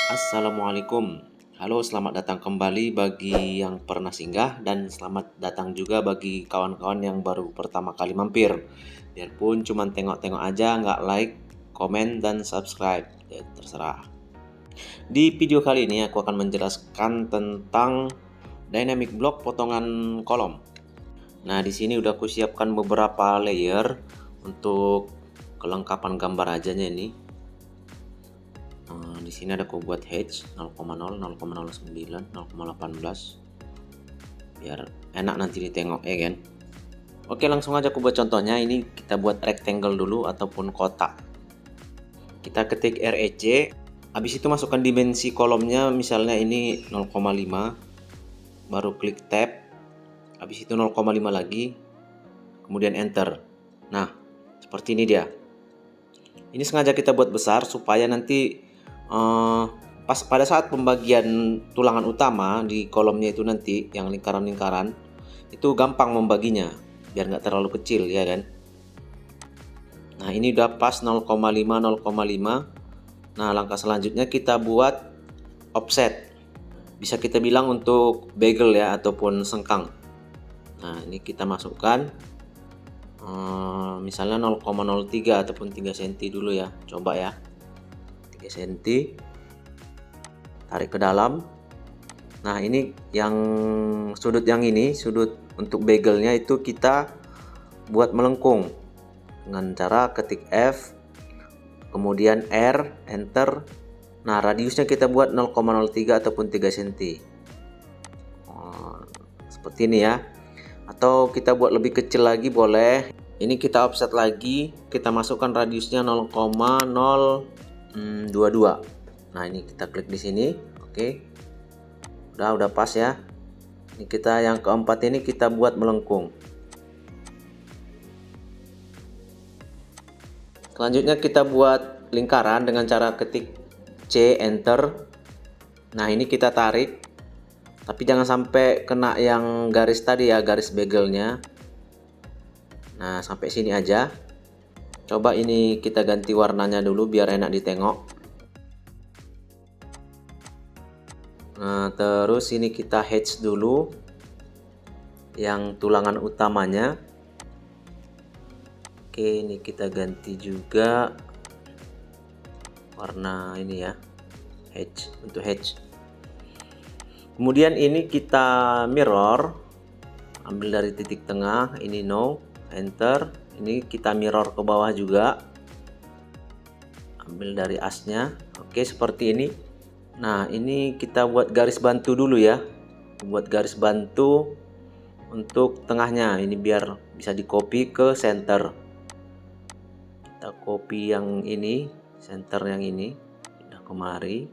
Assalamualaikum. Halo, selamat datang kembali bagi yang pernah singgah dan selamat datang juga bagi kawan-kawan yang baru pertama kali mampir. Biarpun cuma tengok-tengok aja, nggak like, komen, dan subscribe, ya, terserah. Di video kali ini aku akan menjelaskan tentang dynamic block potongan kolom. Nah, di sini udah aku siapkan beberapa layer untuk kelengkapan gambar ajanya ini. Di sini ada aku buat hedge 0,0, 0,09, 0,18 biar enak nanti ditengok ya kan. Oke, langsung aja aku buat contohnya. Ini kita buat rectangle dulu ataupun kotak. Kita ketik REC, habis itu masukkan dimensi kolomnya, misalnya ini 0,5, baru klik tab, habis itu 0,5 lagi, kemudian enter. Nah, seperti ini dia. Ini sengaja kita buat besar supaya nanti pas pada saat pembagian tulangan utama di kolomnya itu nanti yang lingkaran-lingkaran itu gampang membaginya biar nggak terlalu kecil ya kan. Nah, ini udah pas 0,5 0,5. Nah, langkah selanjutnya kita buat offset. Bisa kita bilang untuk bezel ya ataupun sengkang. Nah, ini kita masukkan misalnya 0,03 ataupun 3 cm dulu ya. Coba ya. 3 cm, tarik ke dalam. Nah, ini yang sudut yang ini, sudut untuk bezelnya itu kita buat melengkung dengan cara ketik F, kemudian R, enter. Nah, radiusnya kita buat 0,03 ataupun 3 cm. Seperti ini ya. Atau kita buat lebih kecil lagi boleh. Ini kita offset lagi, kita masukkan radiusnya 0,022. Nah, ini kita klik di sini. Oke. Udah pas ya. Ini kita yang keempat ini kita buat melengkung. Selanjutnya kita buat lingkaran dengan cara ketik C, enter. Nah, ini kita tarik. Tapi jangan sampai kena yang garis tadi ya, garis bezelnya. Nah, sampai sini aja. Coba ini kita ganti warnanya dulu biar enak ditengok. Nah, terus ini kita hatch dulu yang tulangan utamanya. Oke, ini kita ganti juga warna ini ya, hatch, untuk hatch. Kemudian ini kita mirror, ambil dari titik tengah, ini no, enter. Ini kita mirror ke bawah juga, ambil dari asnya. Oke, seperti ini. Nah, ini kita buat garis bantu dulu ya, buat garis bantu untuk tengahnya ini biar bisa di copy ke center. Kita copy yang ini, center yang ini udah kemari.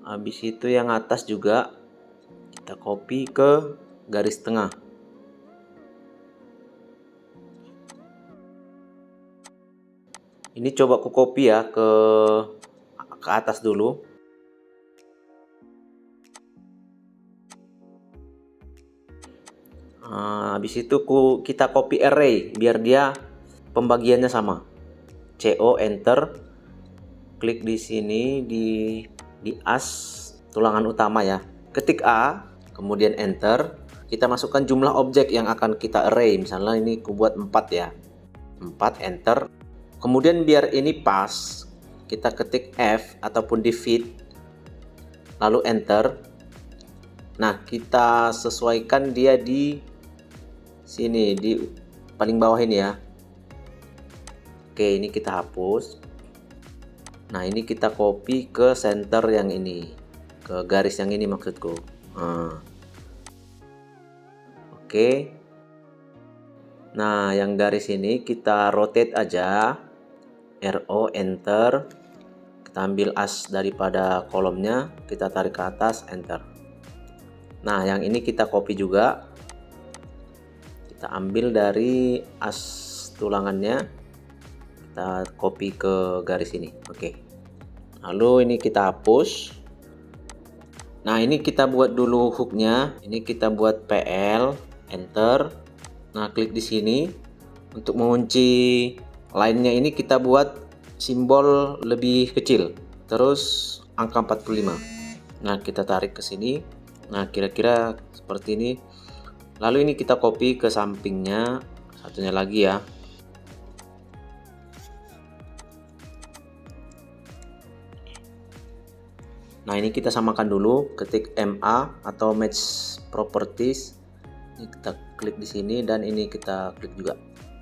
Habis itu yang atas juga kita copy ke garis tengah. Ini coba aku copy ya ke atas dulu. Habis itu kita copy array biar dia pembagiannya sama. CO, enter. Klik di sini di as tulangan utama ya. Ketik A, kemudian enter. Kita masukkan jumlah objek yang akan kita array. Misalnya ini aku buat 4 ya. 4, enter. Kemudian biar ini pas, kita ketik F ataupun di fit, lalu enter. Nah, kita sesuaikan dia di sini, di paling bawah ini ya. Oke, ini kita hapus. Nah, ini kita copy ke center yang ini, ke garis yang ini maksudku. Oke. Nah, yang garis ini kita rotate aja. RO, enter. Kita ambil as daripada kolomnya, kita tarik ke atas, enter. Nah, yang ini kita copy juga. Kita ambil dari as tulangannya, kita copy ke garis ini. Oke. Lalu ini kita hapus. Nah, ini kita buat dulu hooknya. Ini kita buat PL, enter. Nah, klik di sini. Untuk mengunci line-nya ini kita buat simbol lebih kecil. Terus angka 45. Nah, kita tarik ke sini. Nah, kira-kira seperti ini. Lalu ini kita copy ke sampingnya, satunya lagi ya. Nah, ini kita samakan dulu, ketik MA atau match properties. Ini kita klik di sini dan ini kita klik juga.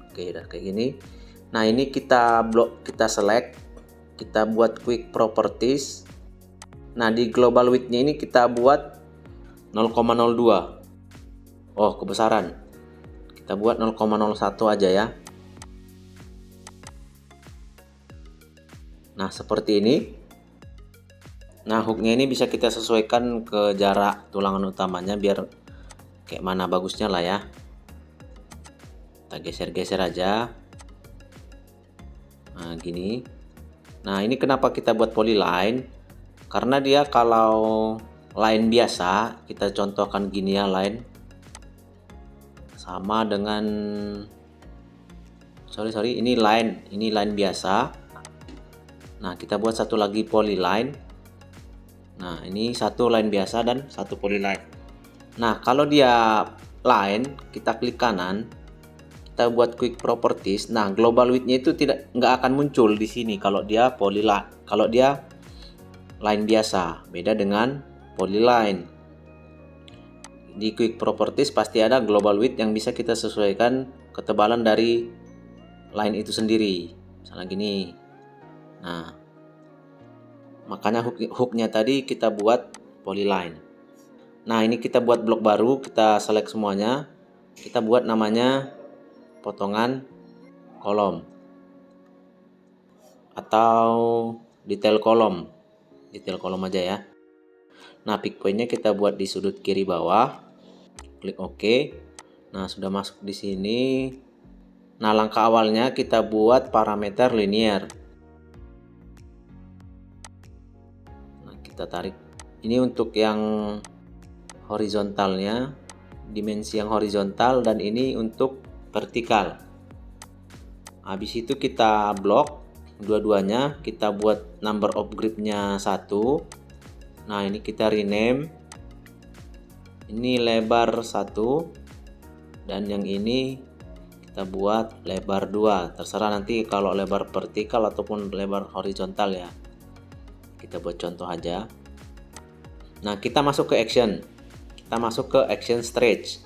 Oke, udah kayak gini. Nah, ini kita select, kita buat quick properties. Nah, di global width-nya ini kita buat 0,02. Oh, kebesaran. Kita buat 0,01 aja ya. Nah, seperti ini. Nah, hooknya ini bisa kita sesuaikan ke jarak tulangan utamanya biar kayak mana bagusnya lah ya. Kita geser-geser aja. Nah, gini. Nah, ini kenapa kita buat polyline? Karena dia kalau line biasa, kita contohkan gini ya, line sama dengan ini line biasa. Nah, kita buat satu lagi polyline. Nah, ini satu line biasa dan satu polyline. Nah, kalau dia line, kita klik kanan, kita buat quick properties. Nah, global width-nya itu nggak akan muncul di sini kalau dia polyline. Kalau dia line biasa, beda dengan polyline. Di quick properties pasti ada global width yang bisa kita sesuaikan ketebalan dari line itu sendiri. Misalnya gini. Nah, makanya hooknya tadi kita buat polyline. Nah, ini kita buat blok baru, kita select semuanya. Kita buat namanya potongan kolom atau detail kolom aja ya. Nah, pick point-nya kita buat di sudut kiri bawah, klik OK. Nah, sudah masuk di sini. Nah, langkah awalnya kita buat parameter linear. Nah, kita tarik ini untuk yang horizontalnya, dimensi yang horizontal, dan ini untuk vertikal. Habis itu kita blok dua-duanya, kita buat number of grid-nya 1. Nah, ini kita rename, ini lebar 1 dan yang ini kita buat lebar 2. Terserah nanti kalau lebar vertikal ataupun lebar horizontal ya. Kita buat contoh aja. Nah, kita masuk ke action. Kita masuk ke action stretch.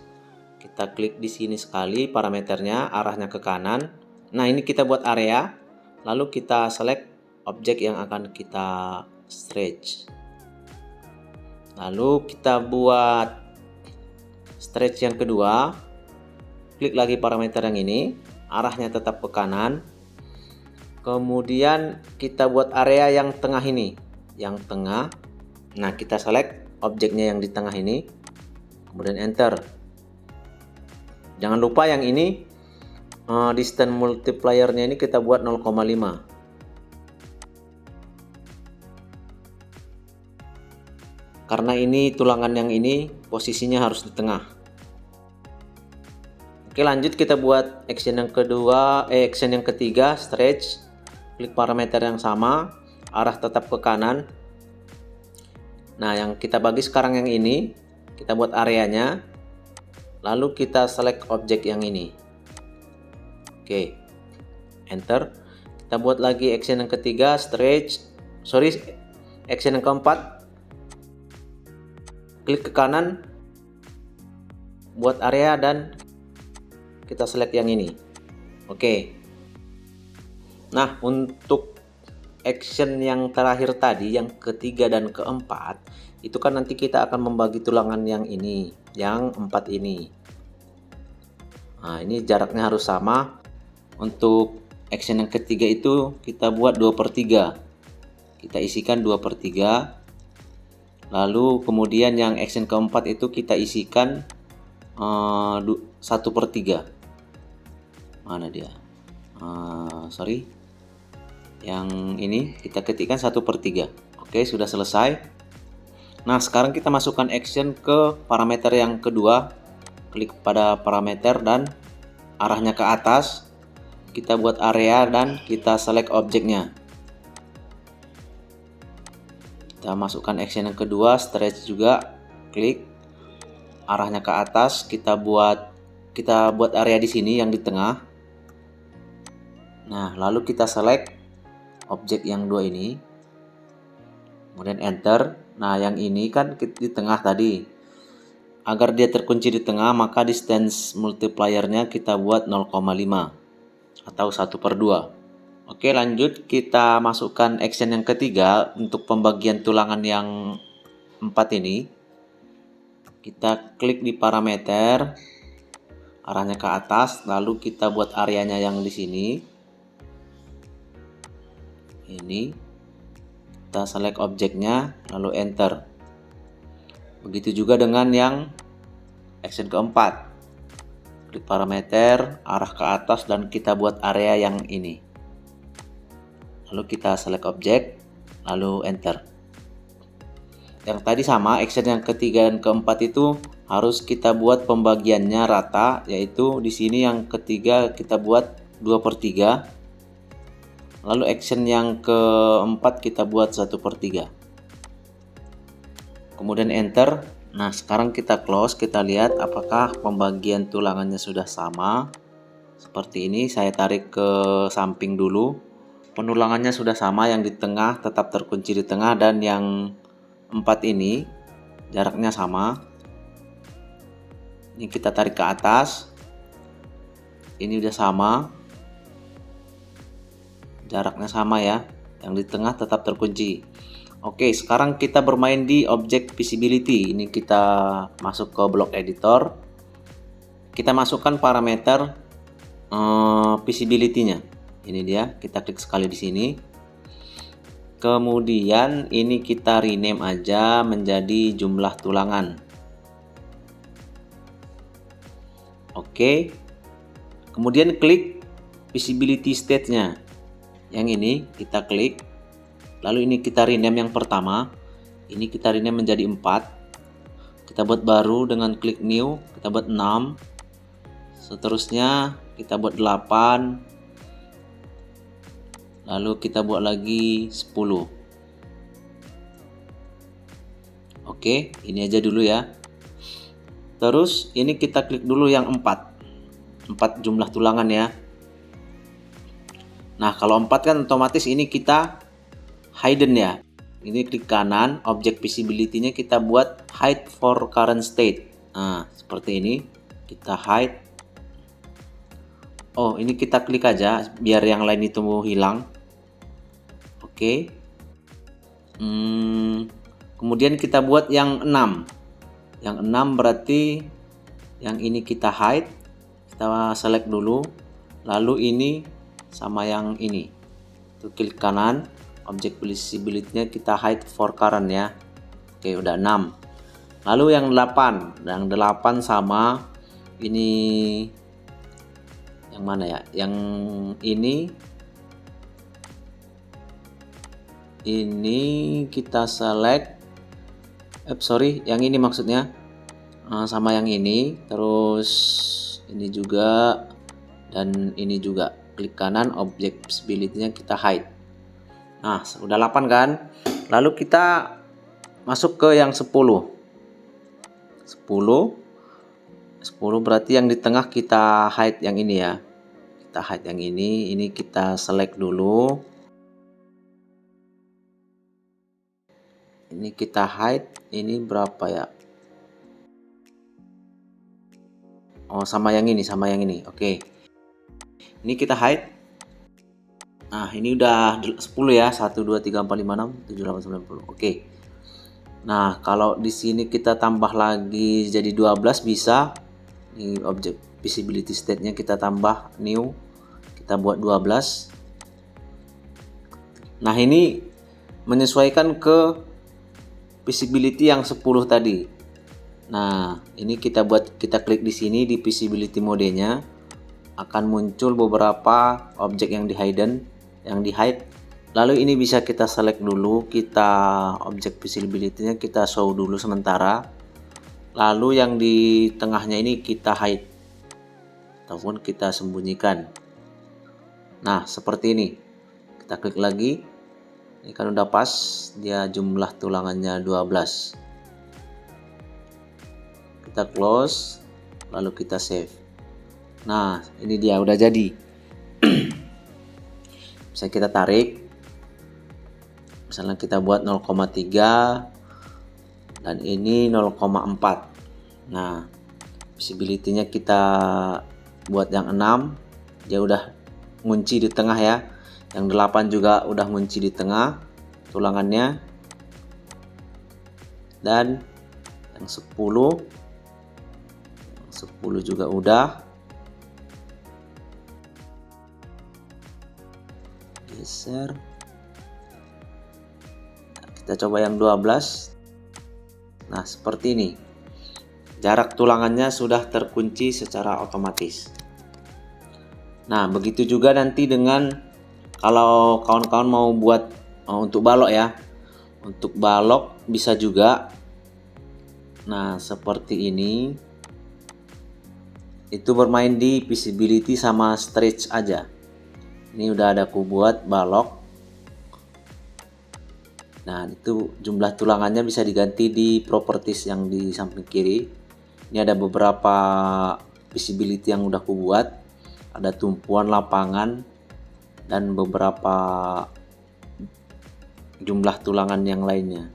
Kita klik di sini sekali parameternya, arahnya ke kanan. Nah, ini kita buat area. Lalu kita select objek yang akan kita stretch. Lalu kita buat stretch yang kedua. Klik lagi parameter yang ini, arahnya tetap ke kanan. Kemudian kita buat area yang tengah ini, yang tengah. Nah, kita select objeknya yang di tengah ini. Kemudian enter. Jangan lupa yang ini distance multiplier-nya ini kita buat 0,5. Karena ini tulangan yang ini posisinya harus di tengah. Oke, lanjut kita buat action yang kedua, action yang ketiga, stretch. Klik parameter yang sama, arah tetap ke kanan. Nah, yang kita bagi sekarang yang ini, kita buat areanya. Lalu kita select objek yang ini. Oke, enter. Kita buat lagi action yang ketiga, action yang keempat. Klik ke kanan, buat area dan kita select yang ini. Oke. Nah, untuk action yang terakhir tadi, yang ketiga dan keempat, itu kan nanti kita akan membagi tulangan yang ini, yang 4 ini. Nah, ini jaraknya harus sama. Untuk action yang ketiga itu kita buat 2/3. Kita isikan 2/3. Lalu kemudian yang action keempat itu kita isikan 1/3. Mana dia? Yang ini kita ketikkan 1/3. Oke, sudah selesai. Nah, sekarang kita masukkan action ke parameter yang kedua. Klik pada parameter dan arahnya ke atas. Kita buat area dan kita select objeknya. Kita Kita masukkan action yang kedua, stretch juga, klik arahnya ke atas, kita buat area di sini yang di tengah. Nah, lalu kita select objek yang dua ini, kemudian enter. Nah, yang ini kan di tengah tadi. Agar dia terkunci di tengah, maka distance multiplier-nya kita buat 0,5 atau 1/2. Oke, lanjut kita masukkan action yang ketiga untuk pembagian tulangan yang 4 ini. Kita klik di parameter, arahnya ke atas, lalu kita buat areanya yang di sini. Ini kita select objeknya, lalu enter. Begitu juga dengan yang action keempat. Klik parameter, arah ke atas, dan kita buat area yang ini. Lalu kita select objek, lalu enter. Yang tadi sama, action yang ketiga dan keempat itu harus kita buat pembagiannya rata, yaitu di sini yang ketiga kita buat 2/3. Lalu action yang keempat kita buat 1/3. Kemudian enter. Nah, sekarang kita close, kita lihat apakah pembagian tulangannya sudah sama. Seperti ini, saya tarik ke samping dulu. Penulangannya sudah sama, yang di tengah tetap terkunci di tengah, dan yang 4 ini jaraknya sama. Ini kita tarik ke atas. Ini udah sama. Jaraknya sama ya. Yang di tengah tetap terkunci. Oke, sekarang kita bermain di objek visibility. Ini kita masuk ke block editor. Kita masukkan parameter visibility-nya. Ini dia, kita klik sekali di sini. Kemudian ini kita rename aja menjadi jumlah tulangan. Oke. Kemudian klik visibility state-nya. Yang ini kita klik. Lalu ini kita rename yang pertama. Ini kita rename menjadi 4. Kita buat baru dengan klik new, kita buat 6. Seterusnya kita buat 8. Lalu kita buat lagi 10. Oke, ini aja dulu ya. Terus ini kita klik dulu yang 4 jumlah tulangan ya. Nah, kalau 4 kan otomatis ini kita hidden ya. Ini klik kanan, objek visibility-nya kita buat hide for current state. Nah, seperti ini. Kita hide. Oh, ini kita klik aja biar yang lain itu hilang. Oke. Kemudian kita buat yang 6. Yang 6 berarti yang ini kita hide. Kita select dulu. Lalu ini sama yang ini. Itu klik kanan, objek visibility-nya kita hide for current ya. Oke, udah 6. Lalu yang 8. Yang 8 sama ini yang mana ya? Yang ini kita select, yang ini maksudnya sama yang ini, terus ini juga dan ini juga. Klik kanan, objek visibility-nya kita hide. Nah, udah 8 kan? Lalu kita masuk ke yang 10 berarti yang di tengah kita hide yang ini ya. Kita hide yang ini kita select dulu. Ini kita hide, ini berapa ya? Oh, sama yang ini. Oke. Ini kita hide. Nah, ini udah 10 ya. 1 2 3 4 5 6 7 8 9 10. Oke. Nah, kalau di sini kita tambah lagi jadi 12 bisa. Ini objek visibility state-nya kita tambah new. Kita buat 12. Nah, ini menyesuaikan ke visibility yang 10 tadi. Nah, ini kita klik di sini di visibility mode-nya, akan muncul beberapa objek yang di hide. Lalu ini bisa kita select dulu, kita objek visibility-nya kita show dulu sementara. Lalu yang di tengahnya ini kita hide ataupun kita sembunyikan. Nah, seperti ini. Kita klik lagi. Ini kan udah pas, dia jumlah tulangannya 12. Kita close, lalu kita save. Nah, ini dia udah jadi. Bisa kita tarik. Misalnya kita buat 0,3 dan ini 0,4. Nah, visibility-nya kita buat yang 6, dia udah ngunci di tengah ya. Yang 8 juga udah ngunci di tengah tulangannya. Dan yang 10 juga udah. Geser. Kita coba yang 12. Nah, seperti ini. Jarak tulangannya sudah terkunci secara otomatis. Nah, begitu juga nanti dengan kalau kawan-kawan mau buat untuk balok ya. Untuk balok bisa juga. Nah, seperti ini. Itu bermain di visibility sama stretch aja. Ini udah ada aku buat balok. Nah, itu jumlah tulangannya bisa diganti di properties yang di samping kiri. Ini ada beberapa visibility yang udah aku buat. Ada tumpuan lapangan dan beberapa jumlah tulangan yang lainnya.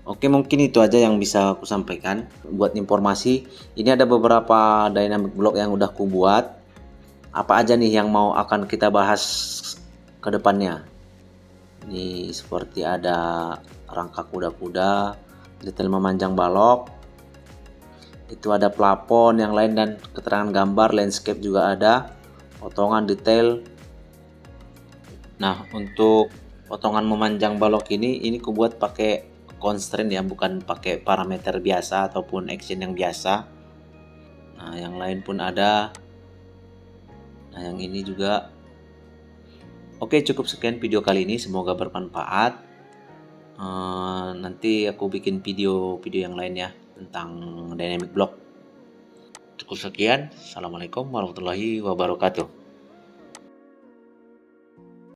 Oke, mungkin itu aja yang bisa aku sampaikan. Buat informasi, ini ada beberapa dynamic block yang udah aku buat. Apa aja nih yang mau akan kita bahas ke depannya. Ini seperti ada rangka kuda-kuda, detail memanjang balok. Itu ada plafon yang lain dan keterangan gambar, landscape juga ada. Potongan detail. Nah, untuk potongan memanjang balok ini aku buat pakai constraint ya, bukan pakai parameter biasa ataupun action yang biasa. Nah, yang lain pun ada. Nah, yang ini juga. Oke, cukup sekian video kali ini, semoga bermanfaat. Nanti aku bikin video yang lain ya tentang dynamic block. Cukup sekian. Assalamualaikum warahmatullahi wabarakatuh.